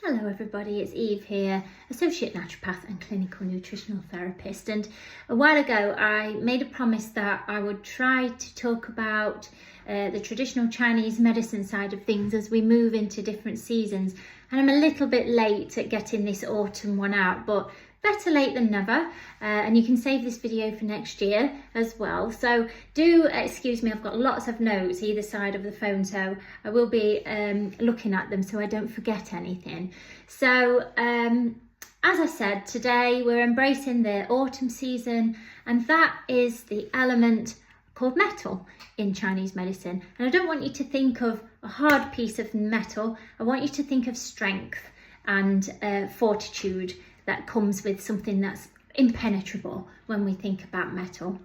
Hello everybody, it's Eve here, Associate Naturopath and Clinical Nutritional Therapist, and a while ago I made a promise that I would try to talk about the traditional Chinese medicine side of things as we move into different seasons, and I'm a little bit late at getting this autumn one out, but better late than never, and you can save this video for next year as well. So do excuse me, I've got lots of notes either side of the phone, so I will be looking at them so I don't forget anything. So as I said, today we're embracing the autumn season, and that is the element called metal in Chinese medicine. And I don't want you to think of a hard piece of metal, I want you to think of strength and fortitude that comes with something that's impenetrable when we think about metal.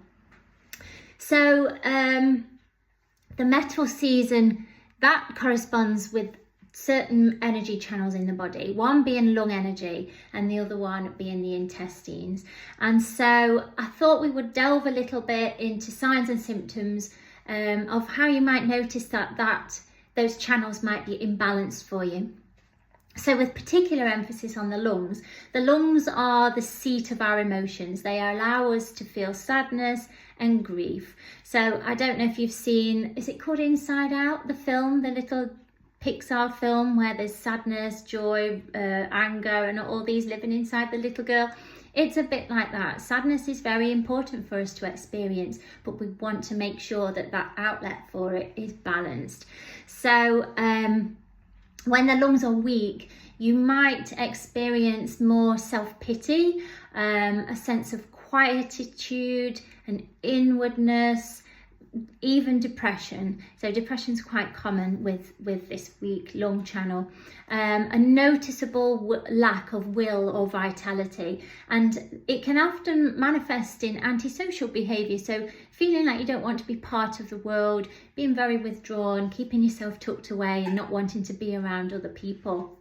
So the metal season, that corresponds with certain energy channels in the body, one being lung energy and the other one being the intestines. And so I thought we would delve a little bit into signs and symptoms of how you might notice that those channels might be imbalanced for you. So with particular emphasis on the lungs are the seat of our emotions. They allow us to feel sadness and grief. So I don't know if you've seen, is it called Inside Out, the film, the little Pixar film where there's sadness, joy, anger and all these living inside the little girl? It's a bit like that. Sadness is very important for us to experience, but we want to make sure that that outlet for it is balanced. So when the lungs are weak, you might experience more self-pity, a sense of quietude and inwardness, even depression. So depression is quite common with this weak lung channel. A noticeable lack of will or vitality, and it can often manifest in antisocial behaviour. So feeling like you don't want to be part of the world, being very withdrawn, keeping yourself tucked away and not wanting to be around other people.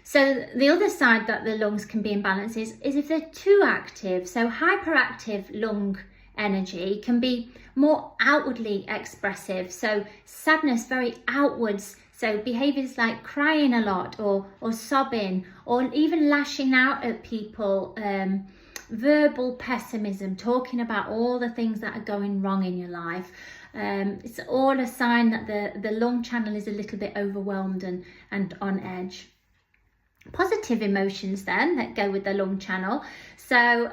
So the other side that the lungs can be imbalanced is if they're too active. So hyperactive lung energy can be more outwardly expressive, so sadness very outwards, so behaviours like crying a lot or sobbing or even lashing out at people, verbal pessimism, talking about all the things that are going wrong in your life. It's all a sign that the lung channel is a little bit overwhelmed and on edge. Positive emotions then that go with the lung channel. So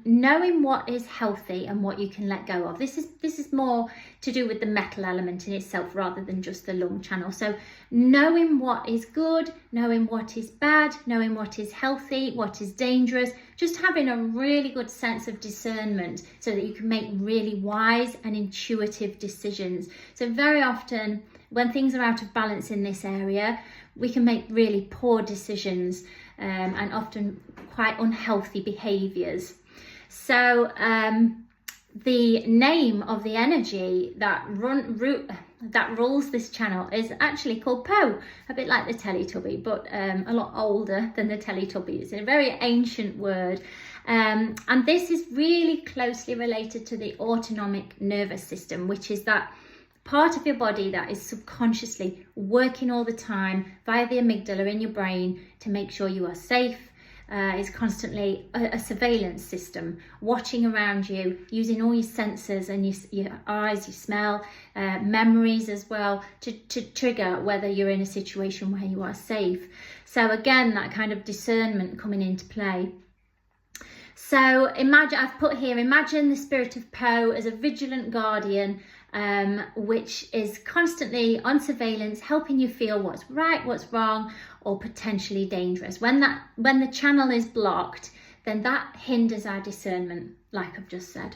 knowing what is healthy and what you can let go of. This is more to do with the metal element in itself rather than just the lung channel. So knowing what is good, knowing what is bad, knowing what is healthy, what is dangerous, just having a really good sense of discernment so that you can make really wise and intuitive decisions. So very often when things are out of balance in this area, we can make really poor decisions and often quite unhealthy behaviours. So the name of the energy that rules this channel is actually called Po, a bit like the Teletubby, but a lot older than the Teletubby. It's a very ancient word. And this is really closely related to the autonomic nervous system, which is that part of your body that is subconsciously working all the time via the amygdala in your brain to make sure you are safe. Is constantly a surveillance system, watching around you, using all your senses and your eyes, your smell, memories as well to trigger whether you're in a situation where you are safe. So again, that kind of discernment coming into play. So imagine, I've put here, imagine the spirit of Po as a vigilant guardian, which is constantly on surveillance, helping you feel what's right, what's wrong, or potentially dangerous. When the channel is blocked, then that hinders our discernment, like I've just said.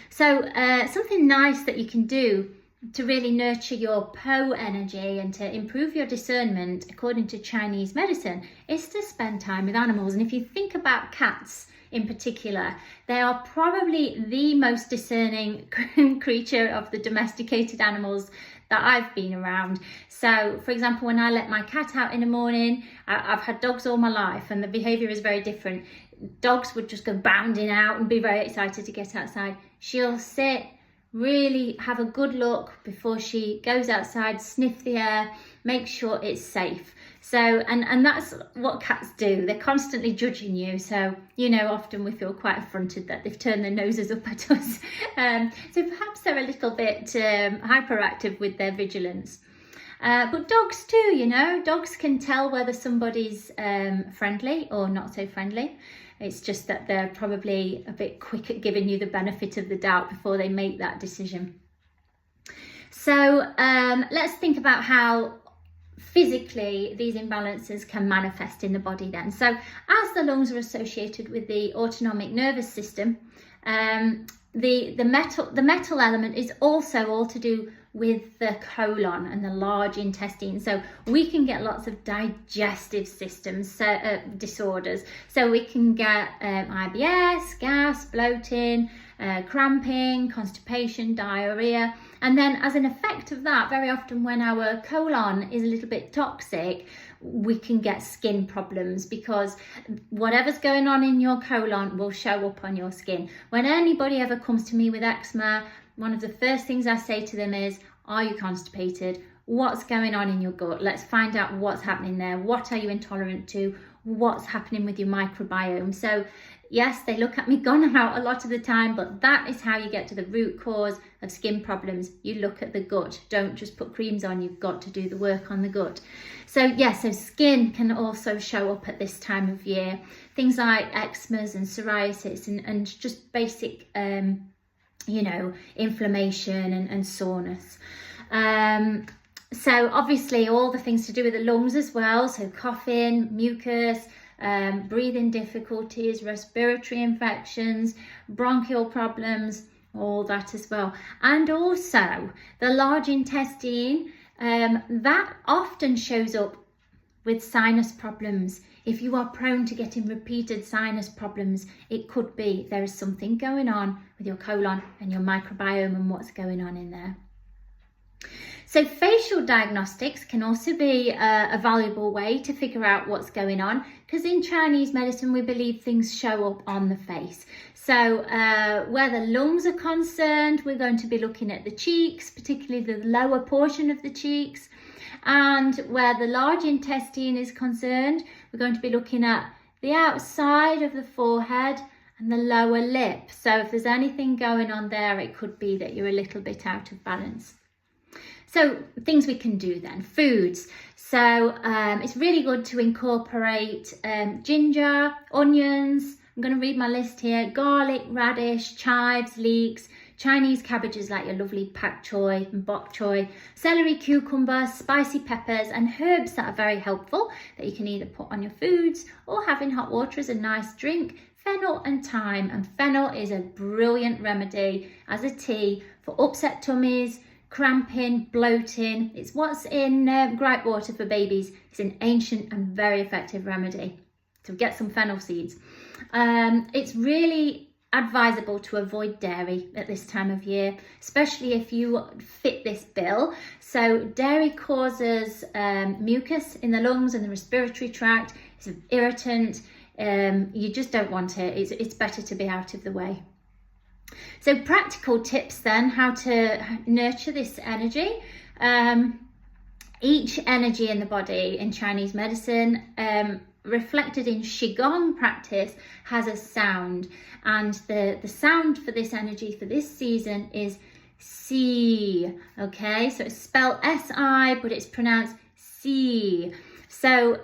So something nice that you can do to really nurture your Po energy and to improve your discernment, according to Chinese medicine, is to spend time with animals. And if you think about cats in particular, they are probably the most discerning creature of the domesticated animals that I've been around. So for example, when I let my cat out in the morning, I've had dogs all my life and the behaviour is very different. Dogs would just go bounding out and be very excited to get outside. She'll sit, really have a good look before she goes outside, sniff the air, make sure it's safe. So, and that's what cats do. They're constantly judging you. So, you know, often we feel quite affronted that they've turned their noses up at us. So perhaps they're a little bit hyperactive with their vigilance. But dogs too, you know, dogs can tell whether somebody's friendly or not so friendly. It's just that they're probably a bit quick at giving you the benefit of the doubt before they make that decision. So let's think about how physically these imbalances can manifest in the body then. So as the lungs are associated with the autonomic nervous system, the metal element is also all to do with the colon and the large intestine. So we can get lots of digestive systems disorders. So we can get IBS, gas, bloating, cramping, constipation, diarrhea. And then as an effect of that, very often when our colon is a little bit toxic, we can get skin problems, because whatever's going on in your colon will show up on your skin. When anybody ever comes to me with eczema, one of the first things I say to them is, are you constipated? What's going on in your gut? Let's find out what's happening there. What are you intolerant to? What's happening with your microbiome? So yes, they look at me gone out a lot of the time, but that is how you get to the root cause of skin problems. You look at the gut. Don't just put creams on. You've got to do the work on the gut. So yes, so skin can also show up at this time of year. Things like eczemas and psoriasis and just basic, you know, inflammation and soreness. So obviously all the things to do with the lungs as well. So coughing, mucus, breathing difficulties, respiratory infections, bronchial problems, all that as well. And also the large intestine, that often shows up with sinus problems. If you are prone to getting repeated sinus problems, it could be there is something going on with your colon and your microbiome and what's going on in there. So facial diagnostics can also be a valuable way to figure out what's going on, because in Chinese medicine we believe things show up on the face. So where the lungs are concerned, we're going to be looking at the cheeks, particularly the lower portion of the cheeks. And where the large intestine is concerned, we're going to be looking at the outside of the forehead and the lower lip. So if there's anything going on there, it could be that you're a little bit out of balance. So things we can do then, foods. So it's really good to incorporate ginger, onions. I'm going to read my list here: garlic, radish, chives, leeks, Chinese cabbages like your lovely pak choy and bok choy, celery, cucumber, spicy peppers, and herbs that are very helpful that you can either put on your foods or have in hot water as a nice drink. Fennel and thyme. And fennel is a brilliant remedy as a tea for upset tummies, cramping, bloating. It's what's in gripe water for babies. It's an ancient and very effective remedy. So get some fennel seeds. It's really advisable to avoid dairy at this time of year, especially if you fit this bill. So dairy causes mucus in the lungs and the respiratory tract. It's an irritant. You just don't want it. It's better to be out of the way. So practical tips then, how to nurture this energy. Each energy in the body in Chinese medicine, reflected in Qigong practice, has a sound. And the sound for this energy for this season is Si. Okay, so it's spelled S-I, but it's pronounced Si. So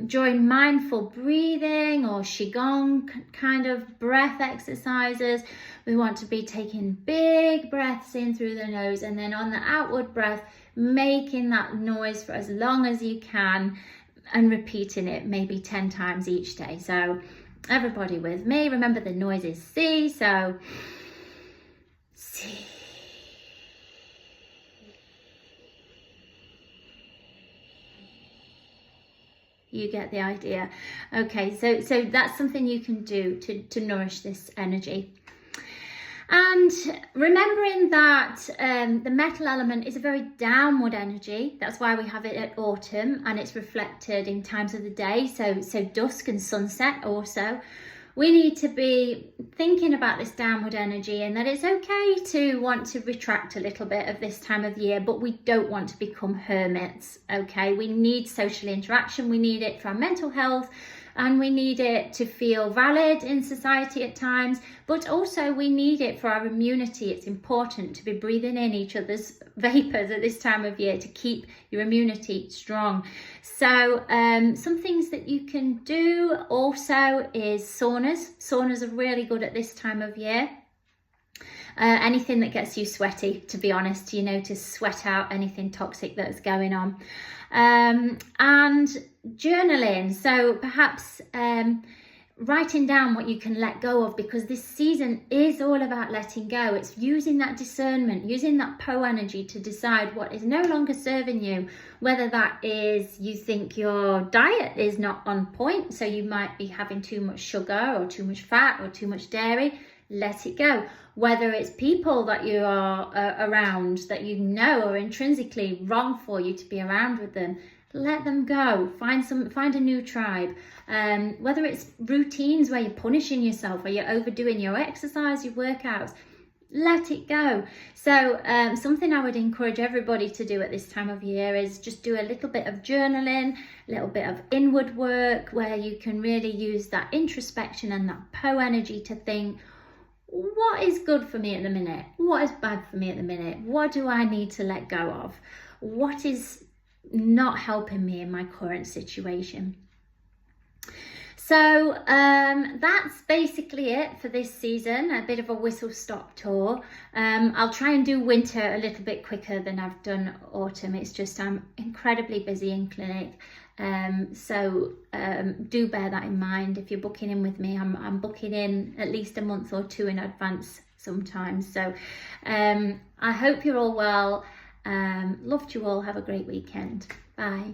during mindful breathing or Qigong kind of breath exercises, we want to be taking big breaths in through the nose, and then on the outward breath, making that noise for as long as you can and repeating it maybe 10 times each day. So everybody with me, remember the noise is Si, so Si. You get the idea. Okay, so that's something you can do to nourish this energy. And remembering that the metal element is a very downward energy. That's why we have it at autumn, and it's reflected in times of the day. So dusk and sunset also. we need to be thinking about this downward energy, and that it's okay to want to retract a little bit of this time of year, but we don't want to become hermits, okay? We need social interaction, we need it for our mental health, and we need it to feel valid in society at times, but also we need it for our immunity. It's important to be breathing in each other's vapors at this time of year to keep your immunity strong. So some things that you can do also is saunas. Saunas are really good at this time of year. Anything that gets you sweaty, to be honest, to sweat out anything toxic that's going on. And journaling, so perhaps writing down what you can let go of, because this season is all about letting go. It's using that discernment, using that Po energy to decide what is no longer serving you, whether that is you think your diet is not on point, so you might be having too much sugar or too much fat or too much dairy. Let it go. Whether it's people that you are around that are intrinsically wrong for you to be around with them, let them go. Find a new tribe. Whether it's routines where you're punishing yourself, where you're overdoing your exercise, your workouts, let it go. So something I would encourage everybody to do at this time of year is just do a little bit of journaling, a little bit of inward work, where you can really use that introspection and that Po energy to think, what is good for me at the minute? What is bad for me at the minute? What do I need to let go of? What is not helping me in my current situation? So that's basically it for this season, a bit of a whistle-stop tour. I'll try and do winter a little bit quicker than I've done autumn. It's just I'm incredibly busy in clinic. So do bear that in mind. If you're booking in with me, I'm booking in at least a month or two in advance sometimes. So I hope you're all well. Loved you all. Have a great weekend. Bye.